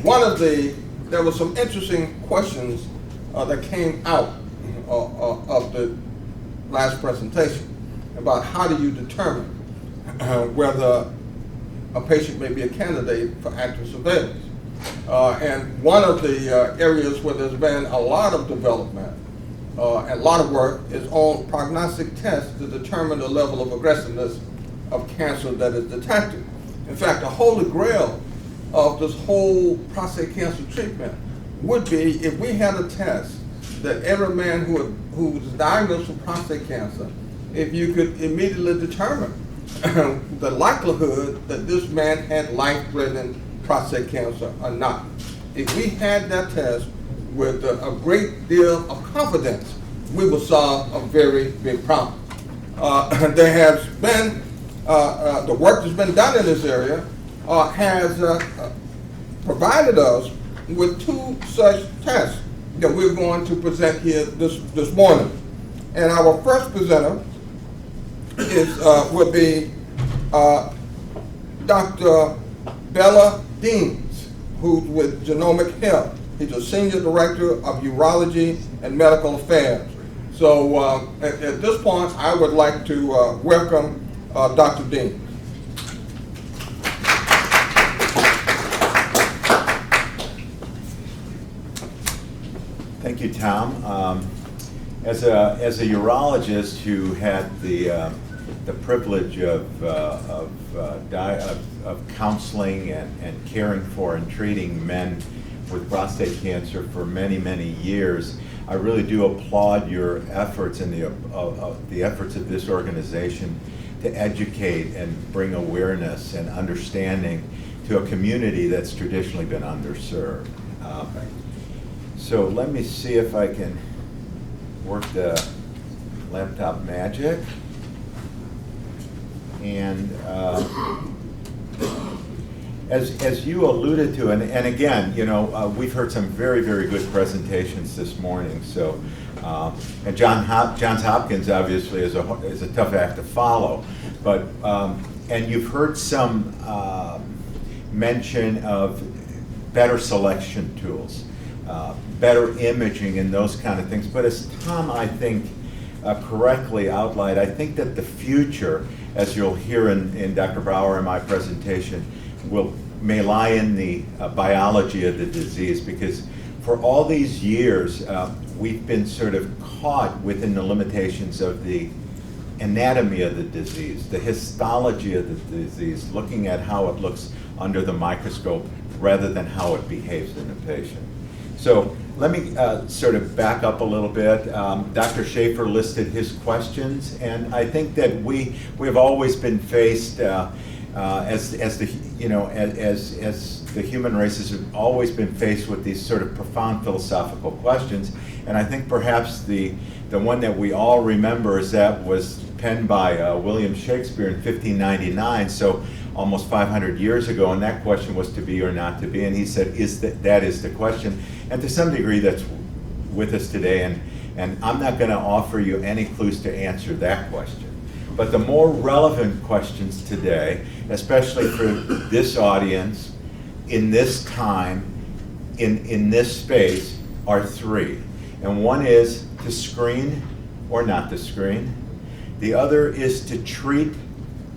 there were some interesting questions that came out of the last presentation about how do you determine whether a patient may be a candidate for active surveillance. And one of the areas where there's been a lot of development and a lot of work is on prognostic tests to determine the level of aggressiveness of cancer that is detected. In fact, the holy grail of this whole prostate cancer treatment would be if we had a test that every man who was diagnosed with prostate cancer, if you could immediately determine the likelihood that this man had life-threatening prostate cancer or not. If we had that test with a great deal of confidence, we would solve a very big problem. There has been, the work that's been done in this area has provided us with two such tests that we're going to present here this morning. And our first presenter will be Dr. Bela, who's with Genomic Health. He's a Senior Director of Urology and Medical Affairs. So at this point, I would like to welcome Dr. Dean. Thank you, Tom. As a urologist who had the privilege of counseling and caring for and treating men with prostate cancer for many, many years, I really do applaud your efforts and the efforts of this organization to educate and bring awareness and understanding to a community that's traditionally been underserved. So let me see if I can work the laptop magic. And as you alluded to, and again, you know, we've heard some very, very good presentations this morning. So, and Johns Hopkins obviously is a tough act to follow, but and you've heard some mention of better selection tools, better imaging, and those kind of things. But as Tom, I think, correctly outlined, I think that the future, as you'll hear in Dr. Brower in my presentation, may lie in the biology of the disease, because for all these years we've been sort of caught within the limitations of the anatomy of the disease, the histology of the disease, looking at how it looks under the microscope rather than how it behaves in the patient. So let me sort of back up a little bit. Dr. Schaefer listed his questions, and I think that we've always been faced as the human races have always been faced with these sort of profound philosophical questions. And I think perhaps the one that we all remember is that was penned by William Shakespeare in 1599. So almost 500 years ago, and that question was to be or not to be, and he said, that is the question. And to some degree that's with us today, and I'm not going to offer you any clues to answer that question. But the more relevant questions today, especially for this audience, in this time, in this space, are three. And one is to screen or not to screen. The other is to treat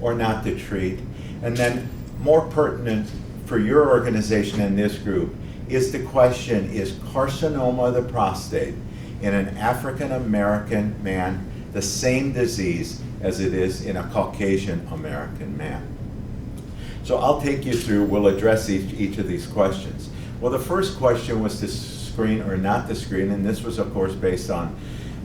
or not to treat. And then, more pertinent for your organization and this group, is the question, is carcinoma of the prostate in an African-American man the same disease as it is in a Caucasian American man? So I'll take you through, we'll address each of these questions. Well, the first question was to screen or not to screen, and this was, of course, based on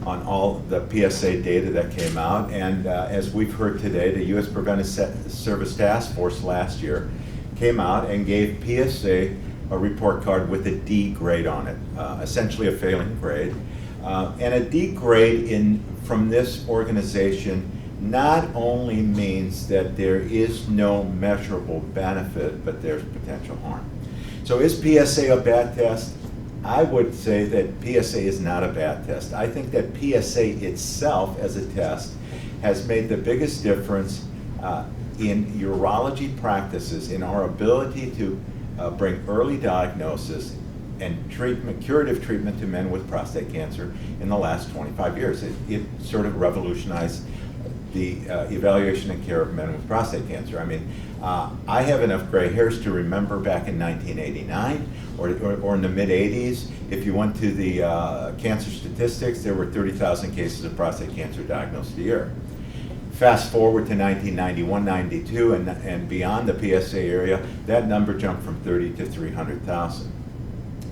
all the PSA data that came out. And as we've heard today, the U.S. Preventive Service Task Force last year came out and gave PSA a report card with a D grade on it, essentially a failing grade. And a D grade from this organization not only means that there is no measurable benefit, but there's potential harm. So is PSA a bad test? I would say that PSA is not a bad test. I think that PSA itself as a test has made the biggest difference in urology practices, in our ability to bring early diagnosis and curative treatment to men with prostate cancer in the last 25 years. It sort of revolutionized the evaluation and care of men with prostate cancer. I mean, I have enough gray hairs to remember back in 1989 or in the mid-'80s, if you went to the cancer statistics, there were 30,000 cases of prostate cancer diagnosed a year. Fast forward to 1991, 92, and beyond the PSA area, that number jumped from 30 to 300,000.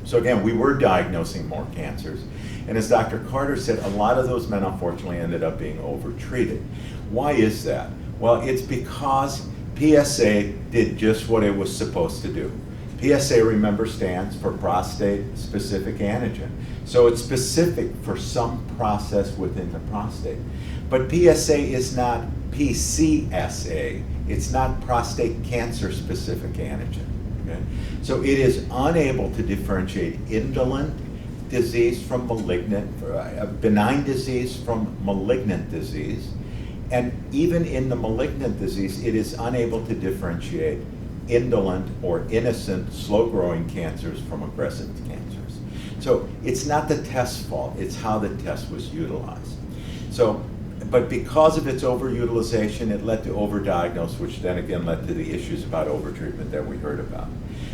So again, we were diagnosing more cancers. And as Dr. Carter said, a lot of those men unfortunately ended up being overtreated. Why is that? Well, it's because PSA did just what it was supposed to do. PSA, remember, stands for prostate-specific antigen. So it's specific for some process within the prostate. But PSA is not PCSA. It's not prostate cancer-specific antigen. Okay? So it is unable to differentiate indolent disease from malignant, benign disease from malignant disease. And even in the malignant disease, it is unable to differentiate indolent or innocent, slow-growing cancers from aggressive cancers. So it's not the test's fault, it's how the test was utilized. So, but because of its overutilization, it led to overdiagnosis, which then again led to the issues about overtreatment that we heard about.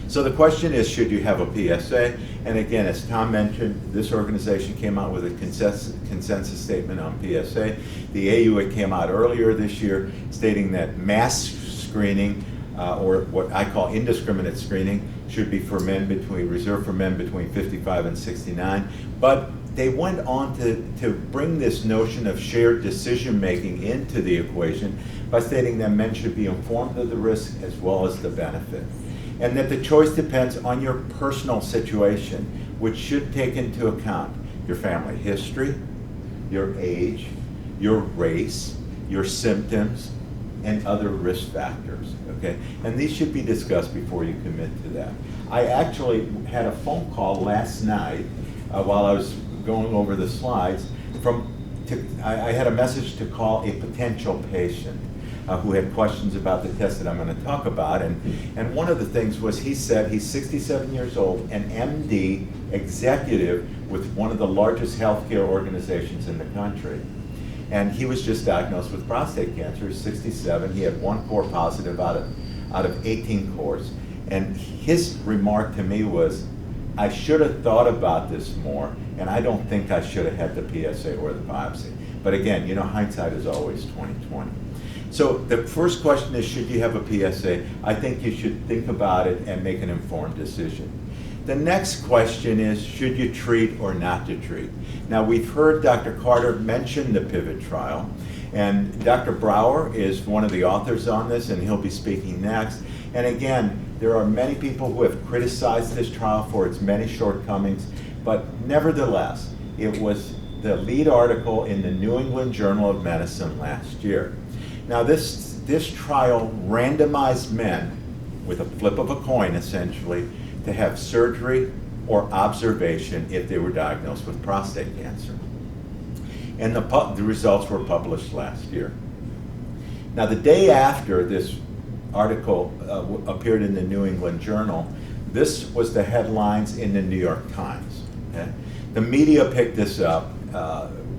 So the question is, should you have a PSA? And again, as Tom mentioned, this organization came out with a consensus statement on PSA. The AUA came out earlier this year stating that mass screening, or what I call indiscriminate screening, should be for men reserved for men between 55 and 69. But they went on to bring this notion of shared decision-making into the equation by stating that men should be informed of the risk as well as the benefit. And that the choice depends on your personal situation, which should take into account your family history, your age, your race, your symptoms, and other risk factors, okay? And these should be discussed before you commit to that. I actually had a phone call last night while I was going over the slides I had a message to call a potential patient who had questions about the test that I'm going to talk about. And one of the things was, he said he's 67 years old, an MD executive with one of the largest healthcare organizations in the country. And he was just diagnosed with prostate cancer. He's 67. He had 1 core positive out of 18 cores. And his remark to me was, I should have thought about this more, and I don't think I should have had the PSA or the biopsy. But again, you know, hindsight is always 20/20. So the first question is, should you have a PSA? I think you should think about it and make an informed decision. The next question is, should you treat or not to treat? Now, we've heard Dr. Carter mention the PIVOT trial, and Dr. Brower is one of the authors on this, and he'll be speaking next. And again, there are many people who have criticized this trial for its many shortcomings, but nevertheless, it was the lead article in the New England Journal of Medicine last year. Now, this trial randomized men, with a flip of a coin essentially, to have surgery or observation if they were diagnosed with prostate cancer. And the results were published last year. Now, the day after this article appeared in the New England Journal, this was the headlines in the New York Times. Okay? The media picked this up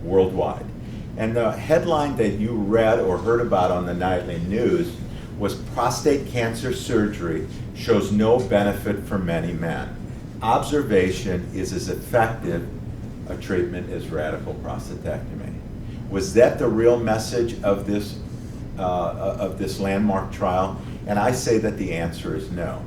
worldwide. And the headline that you read or heard about on the nightly news was, prostate cancer surgery shows no benefit for many men. Observation is as effective a treatment as radical prostatectomy. Was that the real message of this landmark trial? And I say that the answer is no.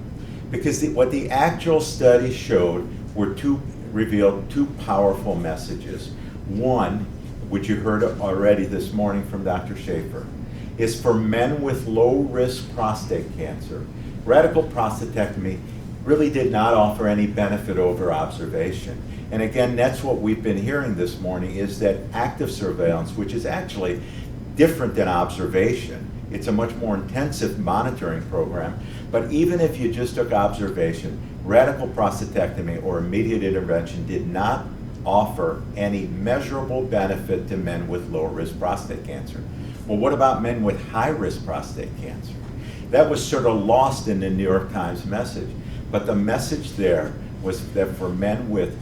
Because what the actual study showed revealed two powerful messages. One, which you heard already this morning from Dr. Schaefer, is for men with low-risk prostate cancer, radical prostatectomy really did not offer any benefit over observation. And again, that's what we've been hearing this morning, is that active surveillance, which is actually different than observation, it's a much more intensive monitoring program, but even if you just took observation, radical prostatectomy or immediate intervention did not offer any measurable benefit to men with low-risk prostate cancer. Well, what about men with high-risk prostate cancer? That was sort of lost in the New York Times message. But the message there was that for men with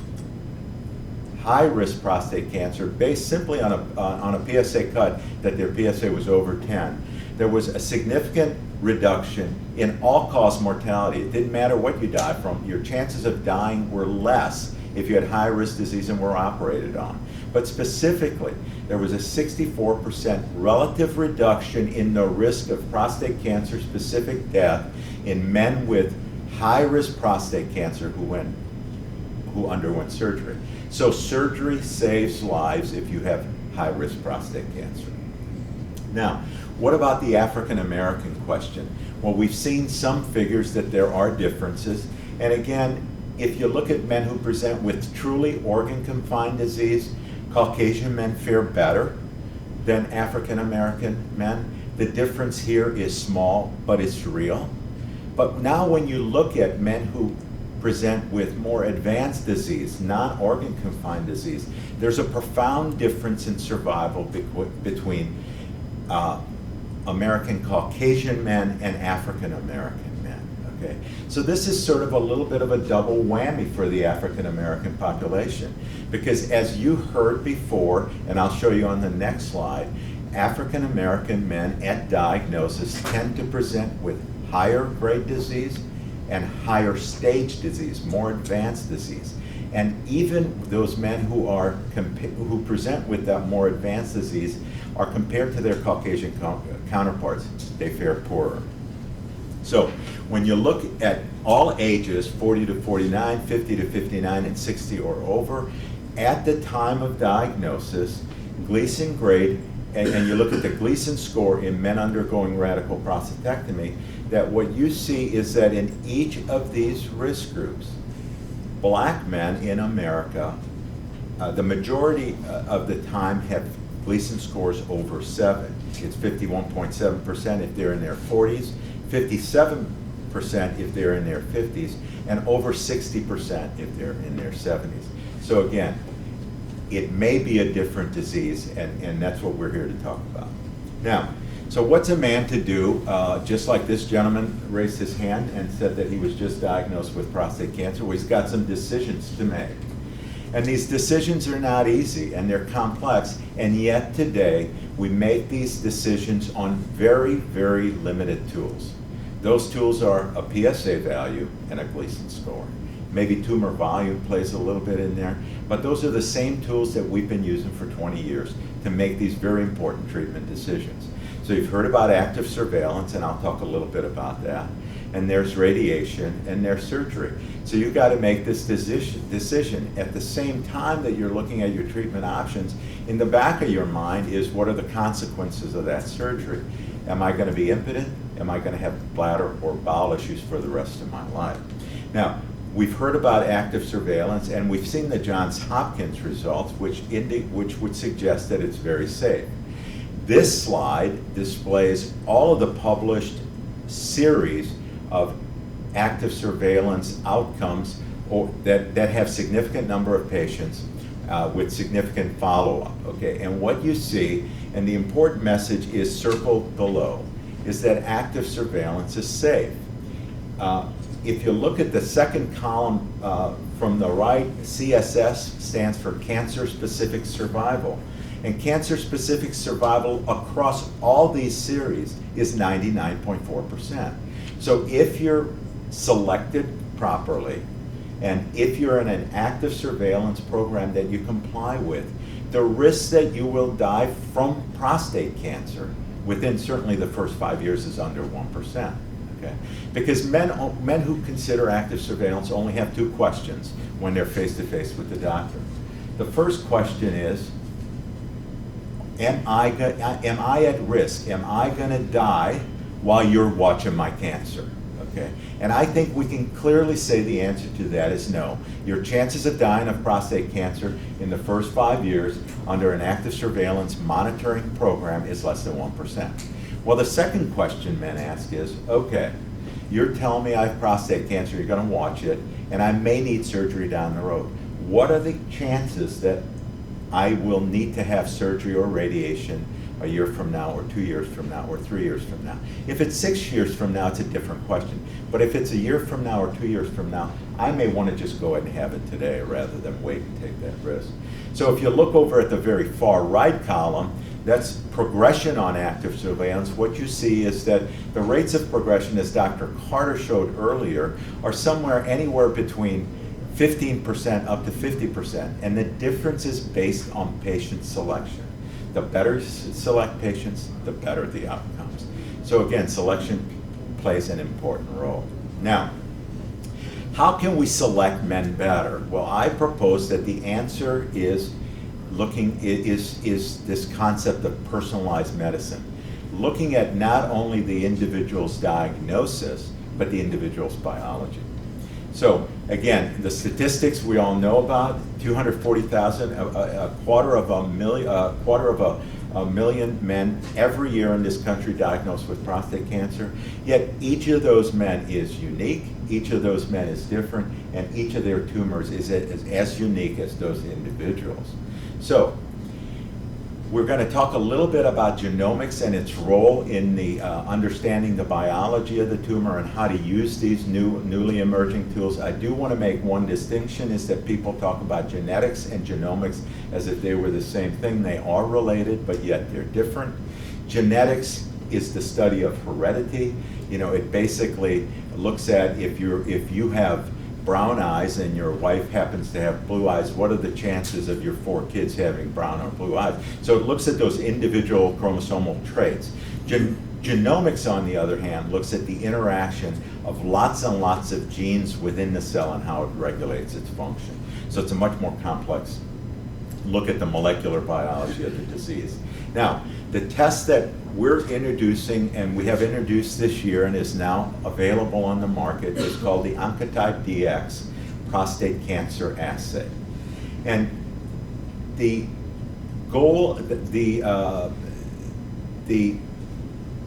high-risk prostate cancer, based simply on a PSA cut, that their PSA was over 10, there was a significant reduction in all-cause mortality. It didn't matter what you died from. Your chances of dying were less if you had high-risk disease and were operated on. But specifically, there was a 64% relative reduction in the risk of prostate cancer-specific death in men with high-risk prostate cancer who underwent surgery. So surgery saves lives if you have high-risk prostate cancer. Now, what about the African American question? Well, we've seen some figures that there are differences. And again, if you look at men who present with truly organ-confined disease, Caucasian men fare better than African American men. The difference here is small, but it's real. But now when you look at men who present with more advanced disease, non-organ confined disease, there's a profound difference in survival between American Caucasian men and African American men, okay? So this is sort of a little bit of a double whammy for the African American population, because as you heard before, and I'll show you on the next slide, African American men at diagnosis tend to present with higher grade disease and higher stage disease, more advanced disease. And even those men who present with that more advanced disease are compared to their Caucasian counterparts, they fare poorer. So when you look at all ages, 40 to 49, 50 to 59, and 60 or over, at the time of diagnosis, Gleason grade, and you look at the Gleason score in men undergoing radical prostatectomy, that what you see is that in each of these risk groups, black men in America, the majority of the time have Gleason scores over 7. It's 51.7% if they're in their 40s, 57% if they're in their 50s, and over 60% if they're in their 70s. So again, it may be a different disease, and that's what we're here to talk about. Now, so what's a man to do? Just like this gentleman raised his hand and said that he was just diagnosed with prostate cancer, well, he's got some decisions to make. And these decisions are not easy, and they're complex, and yet today we make these decisions on very, very limited tools. Those tools are a PSA value and a Gleason score. Maybe tumor volume plays a little bit in there, but those are the same tools that we've been using for 20 years to make these very important treatment decisions. So you've heard about active surveillance, and I'll talk a little bit about that. And there's radiation, and there's surgery. So you've got to make this decision at the same time that you're looking at your treatment options. In the back of your mind is, what are the consequences of that surgery? Am I going to be impotent? Am I going to have bladder or bowel issues for the rest of my life? Now, we've heard about active surveillance, and we've seen the Johns Hopkins results, which would suggest that it's very safe. This slide displays all of the published series of active surveillance outcomes that have significant number of patients with significant follow-up, okay? And what you see, and the important message is circled below, is that active surveillance is safe. If you look at the second column from the right, CSS stands for cancer-specific survival. And cancer-specific survival across all these series is 99.4%. So if you're selected properly, and if you're in an active surveillance program that you comply with, the risk that you will die from prostate cancer within certainly the first 5 years is under 1%. Okay? Because men who consider active surveillance only have two questions when they're face-to-face with the doctor. The first question is, am I at risk? Am I going to die while you're watching my cancer? Okay? And I think we can clearly say the answer to that is no. Your chances of dying of prostate cancer in the first 5 years under an active surveillance monitoring program is less than 1%. Well, the second question men ask is, okay, you're telling me I have prostate cancer, you're going to watch it, and I may need surgery down the road. What are the chances that I will need to have surgery or radiation a year from now, or 2 years from now, or 3 years from now. If it's 6 years from now, it's a different question. But if it's a year from now or 2 years from now, I may want to just go ahead and have it today rather than wait and take that risk. So if you look over at the very far right column, that's progression on active surveillance. What you see is that the rates of progression, as Dr. Carter showed earlier, are somewhere anywhere between 15% up to 50%. And the difference is based on patient selection. The better you select patients, the better the outcomes. So again, selection plays an important role. Now, how can we select men better? Well, I propose that the answer is this concept of personalized medicine. Looking at not only the individual's diagnosis, but the individual's biology. So again, the statistics we all know about: 240,000, a quarter of a million men every year in this country diagnosed with prostate cancer. Yet each of those men is unique, each of those men is different, and each of their tumors is as unique as those individuals. So we're going to talk a little bit about genomics and its role in the understanding the biology of the tumor and how to use these newly emerging tools. I do want to make one distinction, is that people talk about genetics and genomics as if they were the same thing. They are related, but yet they're different. Genetics is the study of heredity. You know, it basically looks at if you have brown eyes and your wife happens to have blue eyes, what are the chances of your 4 kids having brown or blue eyes? So it looks at those individual chromosomal traits. Genomics, on the other hand, looks at the interaction of lots and lots of genes within the cell and how it regulates its function. So it's a much more complex look at the molecular biology of the disease. Now, the test that we're introducing, and we have introduced this year and is now available on the market, is called the Oncotype DX prostate cancer assay. And the goal,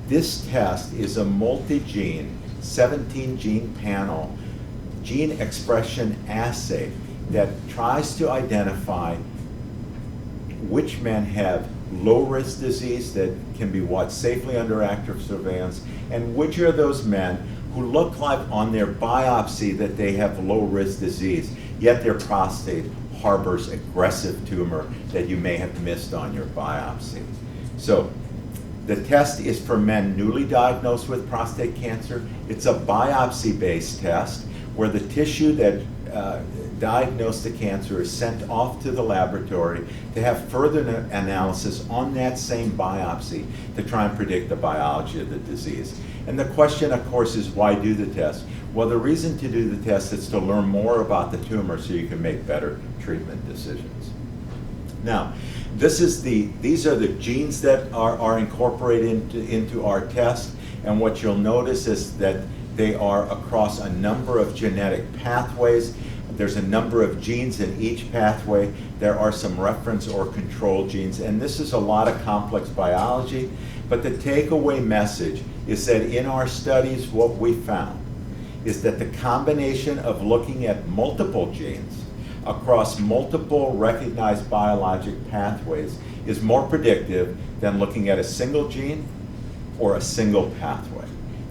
this test is a multi-gene, 17-gene panel, gene expression assay that tries to identify which men have low-risk disease that can be watched safely under active surveillance, and which are those men who look like on their biopsy that they have low-risk disease, yet their prostate harbors aggressive tumor that you may have missed on your biopsy. So the test is for men newly diagnosed with prostate cancer. It's a biopsy-based test where the tissue that diagnosed the cancer is sent off to the laboratory to have further analysis on that same biopsy to try and predict the biology of the disease. And the question, of course, is why do the test? Well, the reason to do the test is to learn more about the tumor so you can make better treatment decisions. Now, these are the genes that are incorporated into our test, and what you'll notice is that they are across a number of genetic pathways. There's a number of genes in each pathway. There are some reference or control genes, and this is a lot of complex biology, but the takeaway message is that in our studies, what we found is that the combination of looking at multiple genes across multiple recognized biologic pathways is more predictive than looking at a single gene or a single pathway.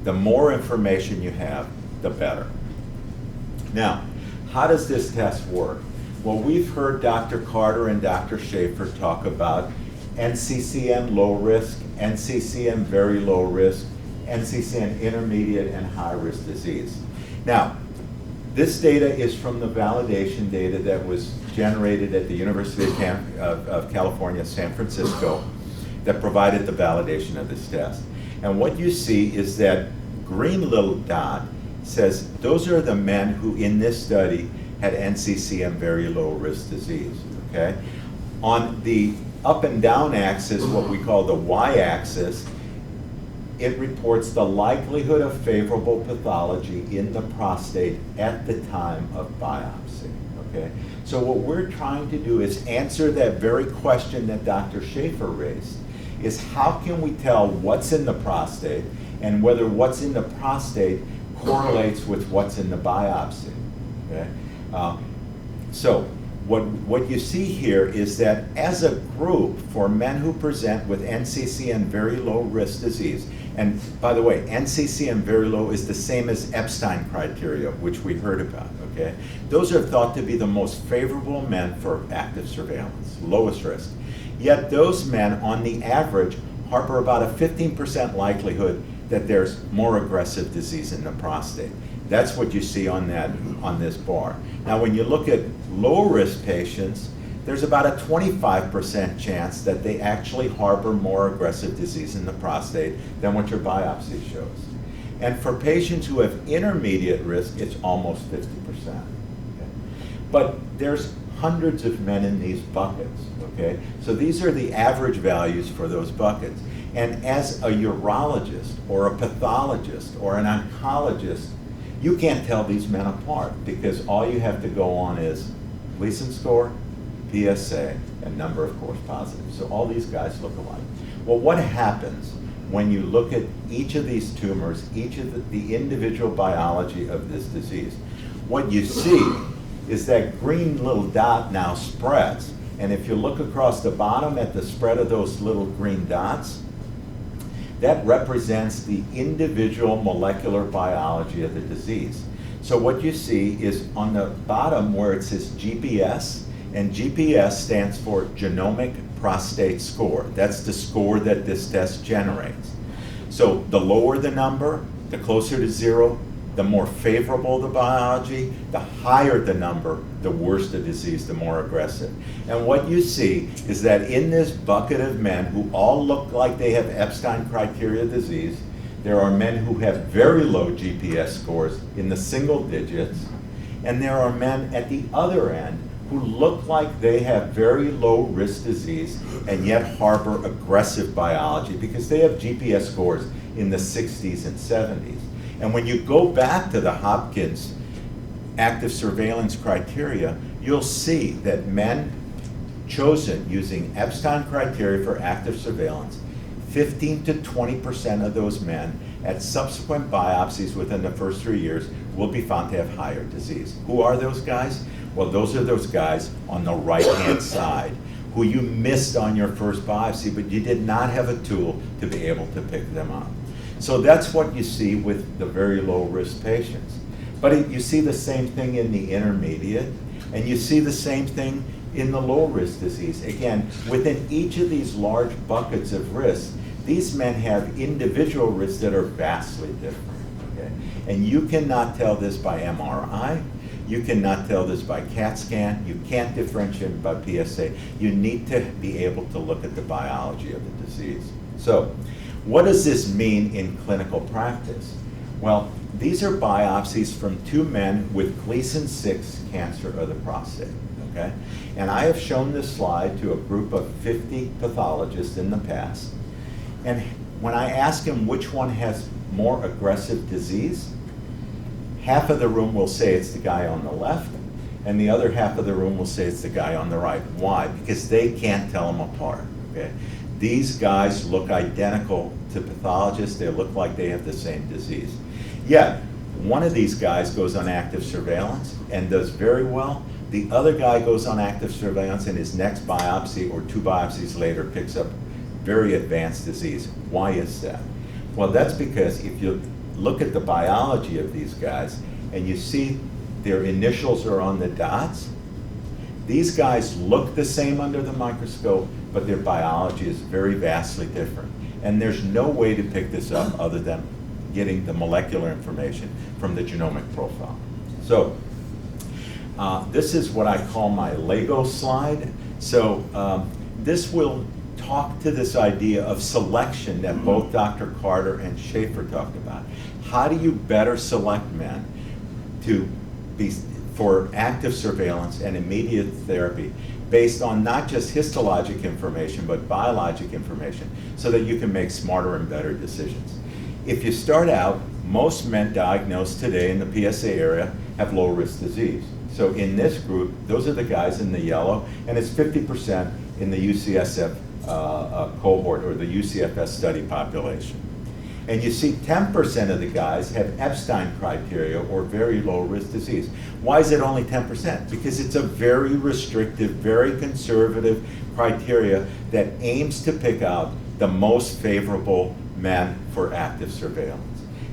The more information you have, the better. Now, how does this test work? Well, we've heard Dr. Carter and Dr. Schaefer talk about NCCN low risk, NCCN very low risk, NCCN intermediate and high risk disease. Now, this data is from the validation data that was generated at the University of California, San Francisco, that provided the validation of this test. And what you see is that green little dot says those are the men who in this study had NCCN very low risk disease, okay? On the up and down axis, what we call the y-axis, it reports the likelihood of favorable pathology in the prostate at the time of biopsy, okay? So what we're trying to do is answer that very question that Dr. Schaefer raised, is how can we tell what's in the prostate and whether what's in the prostate correlates with what's in the biopsy, okay? So what you see here is that as a group, for men who present with NCC and very low risk disease, and by the way, NCC and very low is the same as Epstein criteria, which we heard about, okay? Those are thought to be the most favorable men for active surveillance, lowest risk. Yet those men, on the average, harbor about a 15% likelihood that there's more aggressive disease in the prostate. That's what you see on this bar. Now, when you look at low-risk patients, there's about a 25% chance that they actually harbor more aggressive disease in the prostate than what your biopsy shows. And for patients who have intermediate risk, it's almost 50%. Okay? But there's hundreds of men in these buckets, okay? So these are the average values for those buckets. And as a urologist or a pathologist or an oncologist, you can't tell these men apart because all you have to go on is Gleason Score, PSA, and number of course positive. So all these guys look alike. Well, what happens when you look at each of these tumors, each of the individual biology of this disease? What you see is that green little dot now spreads. And if you look across the bottom at the spread of those little green dots, that represents the individual molecular biology of the disease. So what you see is on the bottom where it says GPS, and GPS stands for Genomic Prostate Score. That's the score that this test generates. So the lower the number, the closer to zero, the more favorable the biology, the higher the number, the worse the disease, the more aggressive. And what you see is that in this bucket of men who all look like they have Epstein criteria disease, there are men who have very low GPS scores in the single digits, and there are men at the other end who look like they have very low risk disease and yet harbor aggressive biology because they have GPS scores in the 60s and 70s. And when you go back to the Hopkins active surveillance criteria, you'll see that men chosen using Epstein criteria for active surveillance, 15 to 20% of those men at subsequent biopsies within the first 3 years will be found to have higher disease. Who are those guys? Well, those are those guys on the right-hand side who you missed on your first biopsy, but you did not have a tool to be able to pick them up. So that's what you see with the very low-risk patients. But you see the same thing in the intermediate, and you see the same thing in the low-risk disease. Again, within each of these large buckets of risk, these men have individual risks that are vastly different. Okay? And you cannot tell this by MRI. You cannot tell this by CAT scan. You can't differentiate by PSA. You need to be able to look at the biology of the disease. So, what does this mean in clinical practice? Well, these are biopsies from 2 men with Gleason 6 cancer of the prostate, okay? And I have shown this slide to a group of 50 pathologists in the past. And when I ask them which one has more aggressive disease, half of the room will say it's the guy on the left, and the other half of the room will say it's the guy on the right. Why? Because they can't tell them apart, okay? These guys look identical to pathologists. They look like they have the same disease. Yet, one of these guys goes on active surveillance and does very well. The other guy goes on active surveillance and his next biopsy or 2 biopsies later picks up very advanced disease. Why is that? Well, that's because if you look at the biology of these guys and you see their initials are on the dots, these guys look the same under the microscope, but their biology is very vastly different. And there's no way to pick this up other than getting the molecular information from the genomic profile. So this is what I call my Lego slide. So this will talk to this idea of selection that both Dr. Carter and Schaefer talked about. How do you better select men to be for active surveillance and immediate therapy based on not just histologic information, but biologic information, so that you can make smarter and better decisions. If you start out, most men diagnosed today in the PSA area have low-risk disease. So in this group, those are the guys in the yellow, and it's 50% in the UCSF cohort, or the UCFS study population. And you see 10% of the guys have Epstein criteria or very low risk disease. Why is it only 10%? Because it's a very restrictive, very conservative criteria that aims to pick out the most favorable men for active surveillance.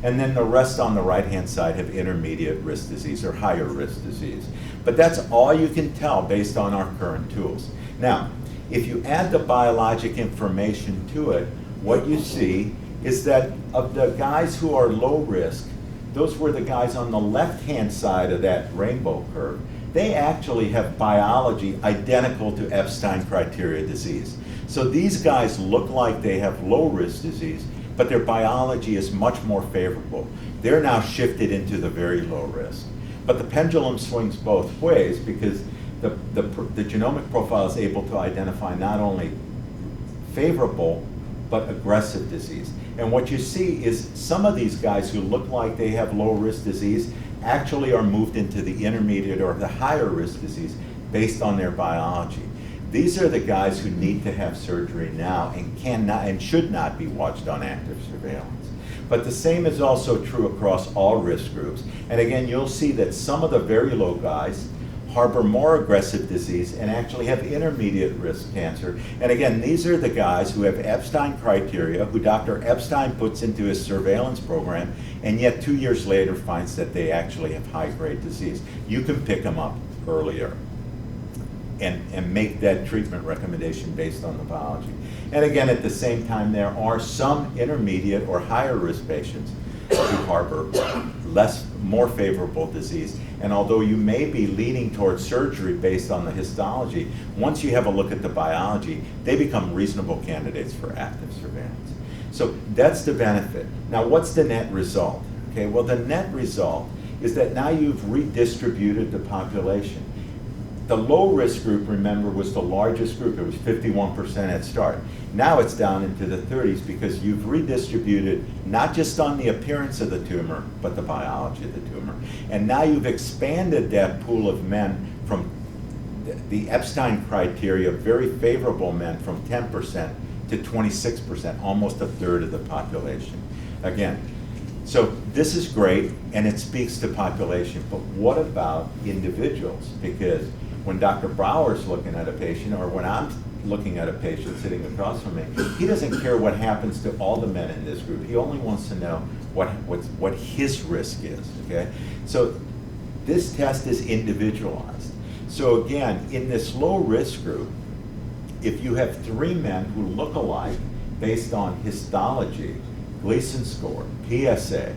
And then the rest on the right-hand side have intermediate risk disease or higher risk disease. But that's all you can tell based on our current tools. Now, if you add the biologic information to it, what you see is that of the guys who are low risk, those were the guys on the left-hand side of that rainbow curve. They actually have biology identical to Epstein criteria disease. So these guys look like they have low risk disease, but their biology is much more favorable. They're now shifted into the very low risk. But the pendulum swings both ways because the genomic profile is able to identify not only favorable, but aggressive disease. And what you see is some of these guys who look like they have low risk disease actually are moved into the intermediate or the higher risk disease based on their biology. These are the guys who need to have surgery now and cannot and should not be watched on active surveillance. But the same is also true across all risk groups. And again, you'll see that some of the very low guys harbor more aggressive disease and actually have intermediate risk cancer. And again, these are the guys who have Epstein criteria, who Dr. Epstein puts into his surveillance program, and yet 2 years later finds that they actually have high-grade disease. You can pick them up earlier and make that treatment recommendation based on the biology. And again, at the same time, there are some intermediate or higher risk patients who harbor more favorable disease. And although you may be leaning towards surgery based on the histology, once you have a look at the biology, they become reasonable candidates for active surveillance. So that's the benefit. Now, what's the net result? Okay, well, the net result is that now you've redistributed the population. The low risk group, remember, was the largest group. It was 51% at start. Now it's down into the 30s because you've redistributed not just on the appearance of the tumor, but the biology of the tumor. And now you've expanded that pool of men from the Epstein criteria, very favorable men, from 10% to 26%, almost a third of the population. Again, so this is great, and it speaks to population, but what about individuals? Because when Dr. Brower's looking at a patient, or when I'm looking at a patient sitting across from me, he doesn't care what happens to all the men in this group. He only wants to know what his risk is, okay? So this test is individualized. So again, in this low risk group, if you have 3 men who look alike based on histology, Gleason Score, PSA,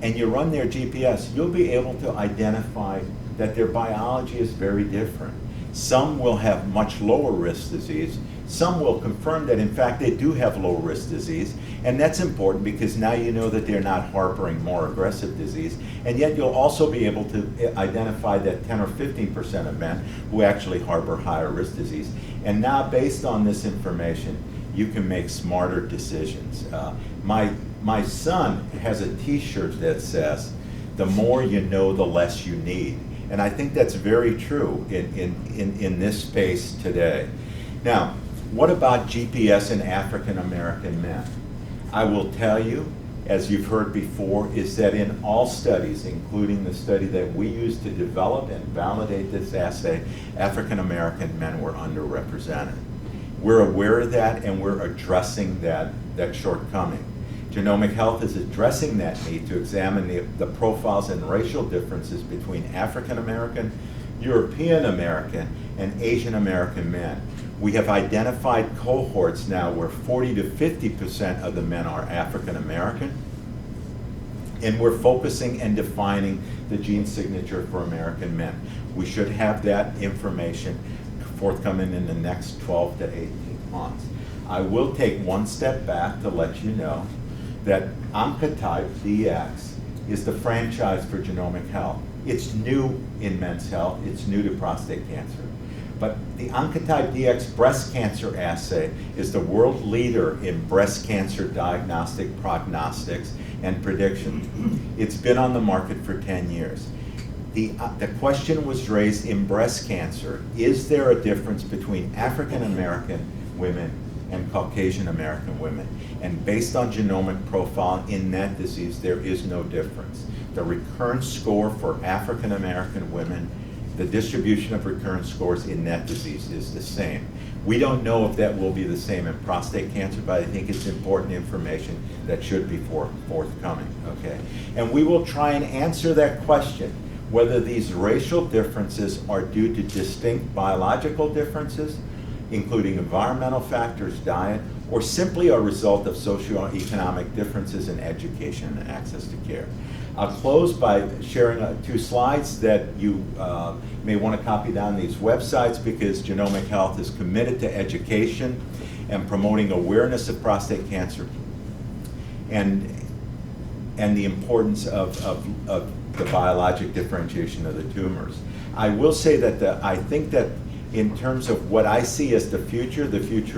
and you run their GPS, you'll be able to identify that their biology is very different. Some will have much lower risk disease. Some will confirm that in fact they do have low risk disease, and that's important because now you know that they're not harboring more aggressive disease, and yet you'll also be able to identify that 10 or 15% of men who actually harbor higher risk disease. And now based on this information, you can make smarter decisions. My son has a t-shirt that says, "The more you know, the less you need." And I think that's very true in this space today. Now, what about GPS in African American men? I will tell you, as you've heard before, is that in all studies, including the study that we used to develop and validate this assay, African American men were underrepresented. We're aware of that, and we're addressing that shortcoming. Genomic Health is addressing that need to examine the profiles and racial differences between African American, European American, and Asian American men. We have identified cohorts now where 40 to 50% of the men are African American, and we're focusing and defining the gene signature for American men. We should have that information forthcoming in the next 12 to 18 months. I will take one step back to let you know that Oncotype DX is the franchise for Genomic Health. It's new in men's health, it's new to prostate cancer. But the Oncotype DX breast cancer assay is the world leader in breast cancer diagnostic prognostics and prediction. It's been on the market for 10 years. The question was raised in breast cancer, is there a difference between African American women and Caucasian American women. And based on genomic profile in that disease, there is no difference. The recurrence score for African American women, the distribution of recurrence scores in that disease is the same. We don't know if that will be the same in prostate cancer, but I think it's important information that should be forthcoming, okay? And we will try and answer that question, whether these racial differences are due to distinct biological differences, including environmental factors, diet, or simply a result of socioeconomic differences in education and access to care. I'll close by sharing 2 slides that you may want to copy down these websites, because Genomic Health is committed to education and promoting awareness of prostate cancer and the importance of the biologic differentiation of the tumors. I will say that I think that in terms of what I see as the future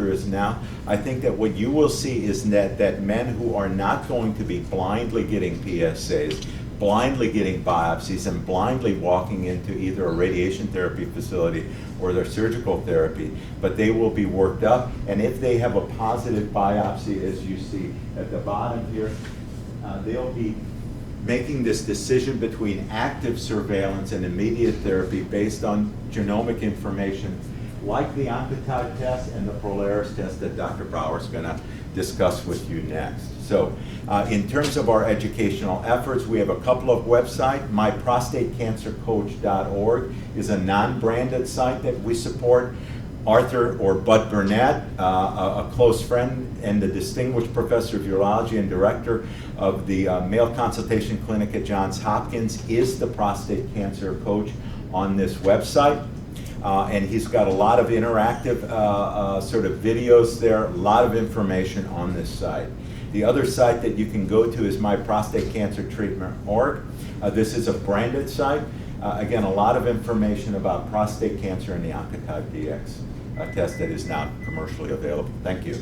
is now. I think that what you will see is that men who are not going to be blindly getting PSAs, blindly getting biopsies, and blindly walking into either a radiation therapy facility or their surgical therapy, but they will be worked up, and if they have a positive biopsy, as you see at the bottom here, they'll be making this decision between active surveillance and immediate therapy based on genomic information like the Oncotype test and the Polaris test that Dr. Bauer is going to discuss with you next. So in terms of our educational efforts, we have a couple of websites. MyProstateCancerCoach.org is a non-branded site that we support. Arthur or Bud Burnett, a close friend and the distinguished professor of urology and director of the male consultation clinic at Johns Hopkins, is the prostate cancer coach on this website. And he's got a lot of interactive sort of videos there, a lot of information on this site. The other site that you can go to is Treatmentorg. This is a branded site. Again, a lot of information about prostate cancer and the Oncotype DX test that is now commercially available. Thank you.